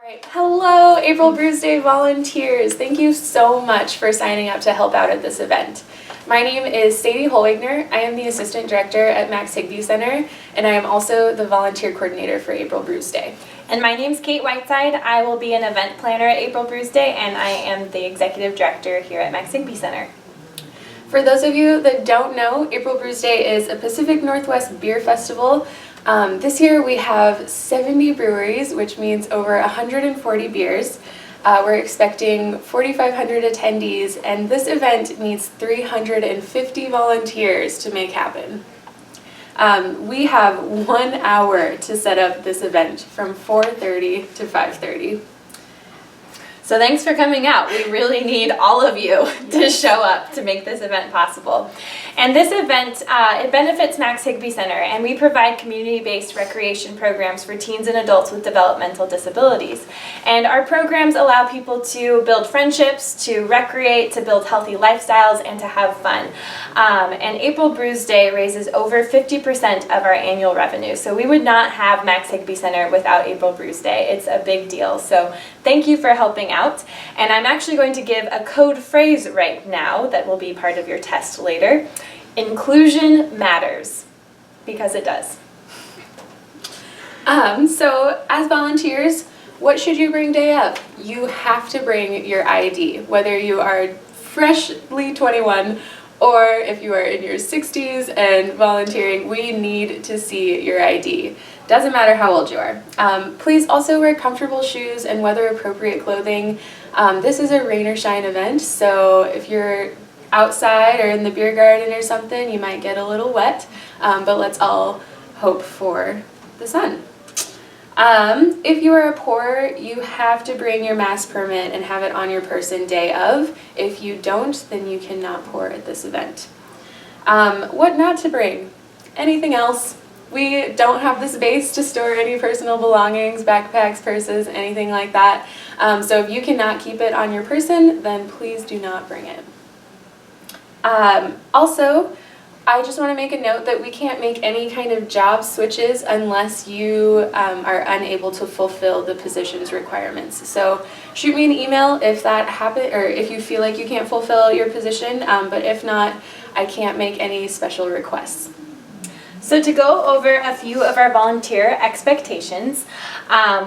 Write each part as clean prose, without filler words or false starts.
Alright, hello April Bruise Day volunteers! Thank you so much for signing up to help out at this event. My name is Sadie Holwigner. I am the Assistant Director at Max Higbee Center, and I am also the Volunteer Coordinator for April Bruise Day. And my name's Kate Whiteside. I will be an event planner at April Bruise Day, and I am the Executive Director here at Max Higbee Center. For those of you that don't know, April Bruise Day is a Pacific Northwest beer festival. This year we have 70 breweries, which means over 140 beers. We're expecting 4,500 attendees, and this event needs 350 volunteers to make happen. We have 1 hour to set up this event from 4:30 to 5:30. So thanks for coming out. We really need all of you to show up to make this event possible. And this event, it benefits Max Higbee Center, and we provide community-based recreation programs for teens and adults with developmental disabilities. And our programs allow people to build friendships, to recreate, to build healthy lifestyles, and to have fun. And April Bruise Day raises over 50% of our annual revenue. So we would not have Max Higbee Center without April Bruise Day. It's a big deal. So thank you for helping out. And I'm actually going to give a code phrase right now that will be part of your test later. Inclusion matters, because it does. So as volunteers, what should you bring day of? You have to bring your ID, whether you are freshly 21 or if you are in your 60s and volunteering. We need to see your ID. Doesn't matter how old you are. Please also wear comfortable shoes and weather-appropriate clothing. This is a rain or shine event, so if you're outside or in the beer garden or something, you might get a little wet, but let's all hope for the sun. If you are a pourer, you have to bring your mass permit and have it on your person day of. If you don't, then you cannot pour at this event. What not to bring? Anything else? We don't have the space to store any personal belongings, backpacks, purses, anything like that. So if you cannot keep it on your person, then please do not bring it. Also, I just want to make a note that we can't make any kind of job switches unless you are unable to fulfill the position's requirements. So shoot me an email if that happens, or if you feel like you can't fulfill your position, but if not, I can't make any special requests. So to go over a few of our volunteer expectations,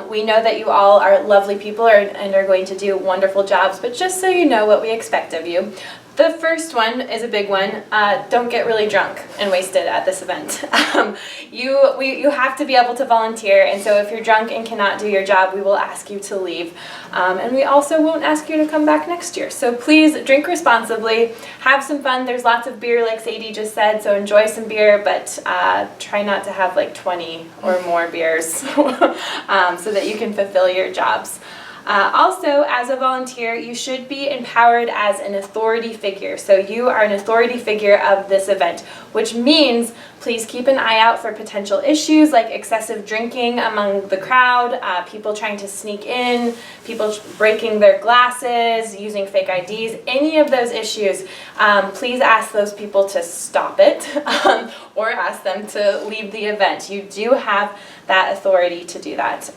we know that you all are lovely people and are going to do wonderful jobs, but just so you know what we expect of you. The first one is a big one. Don't get really drunk and wasted at this event. You have to be able to volunteer, and so if you're drunk and cannot do your job, we will ask you to leave. And we also won't ask you to come back next year. So please drink responsibly, have some fun. There's lots of beer, like Sadie just said, so enjoy some beer, but try not to have like 20 or more beers so that you can fulfill your jobs. Also, as a volunteer, you should be empowered as an authority figure. So you are an authority figure of this event, which means please keep an eye out for potential issues like excessive drinking among the crowd, people trying to sneak in, people breaking their glasses, using fake IDs, any of those issues. Please ask those people to stop it or ask them to leave the event. You do have that authority to do that.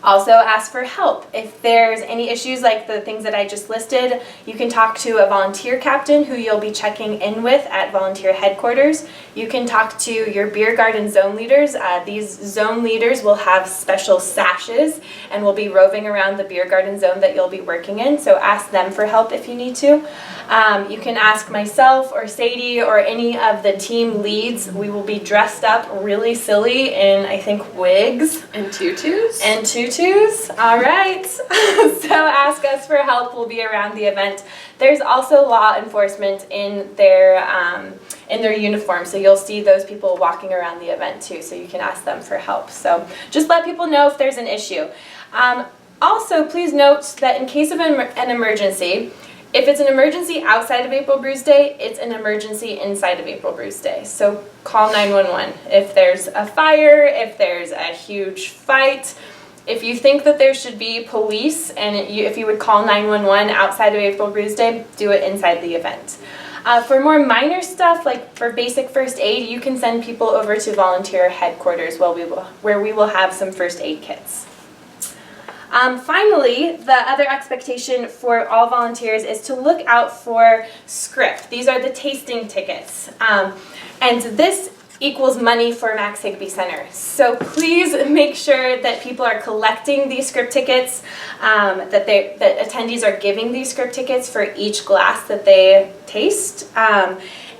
Also ask for help. If there's any issues like the things that I just listed, you can talk to a volunteer captain who you'll be checking in with at volunteer headquarters. You can talk to your beer garden zone leaders. These zone leaders will have special sashes and will be roving around the beer garden zone that you'll be working in, so ask them for help if you need to. You can ask myself or Sadie or any of the team leads. We will be dressed up really silly in, I think, wigs. And tutus? And tutus. All right. So ask us for help. We'll be around the event. There's also law enforcement in their uniform, so you'll see those people walking around the event too, so you can ask them for help. So just let people know if there's an issue. Also, please note that in case of an emergency, if it's an emergency outside of April Bruise Day, it's an emergency inside of April Bruise Day. So call 911. If there's a fire, if there's a huge fight, if you think that there should be police, and if you would call 911 outside of April Bruise Day, do it inside the event. For more minor stuff, like for basic first aid, you can send people over to volunteer headquarters where we will have some first aid kits. Finally, the other expectation for all volunteers is to look out for script. These are the tasting tickets. And this equals money for Max Higby Center. So please make sure that people are collecting these script tickets, that attendees are giving these script tickets for each glass that they taste.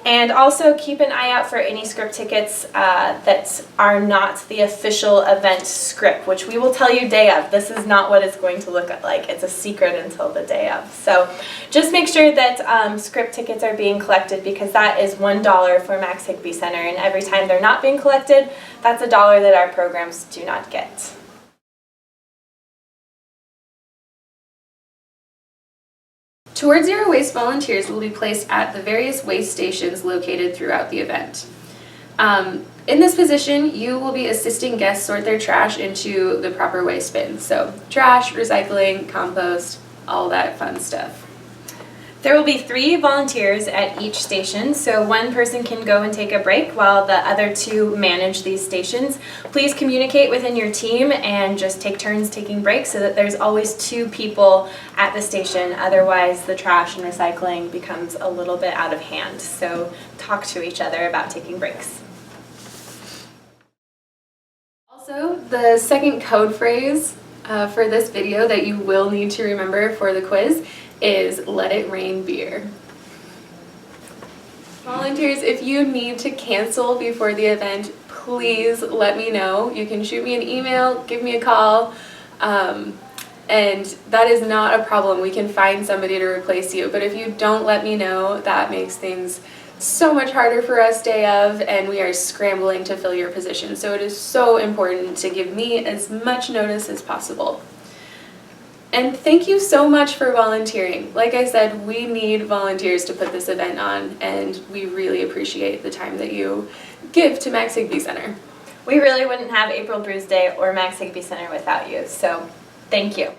And also keep an eye out for any script tickets that are not the official event script, which we will tell you day of. This is not what it's going to look like. It's a secret until the day of. So just make sure that script tickets are being collected, because that is $1 for Max Higby Center. And every time they're not being collected, that's $1 that our programs do not get. Towards Zero Waste volunteers will be placed at the various waste stations located throughout the event. In this position, you will be assisting guests sort their trash into the proper waste bins. So trash, recycling, compost, all that fun stuff. There will be 3 volunteers at each station, so one person can go and take a break while the other 2 manage these stations. Please communicate within your team and just take turns taking breaks so that there's always 2 people at the station. Otherwise, the trash and recycling becomes a little bit out of hand. So talk to each other about taking breaks. Also, the second code phrase for this video that you will need to remember for the quiz is "Let It Rain Beer." Volunteers, if you need to cancel before the event, please let me know. You can shoot me an email, give me a call, and that is not a problem. We can find somebody to replace you. But if you don't let me know, that makes things so much harder for us day of, and we are scrambling to fill your position. So it is so important to give me as much notice as possible. And thank you so much for volunteering. Like I said, we need volunteers to put this event on, and we really appreciate the time that you give to Max Higby Center. We really wouldn't have April Brews Day or Max Higby Center without you, so thank you.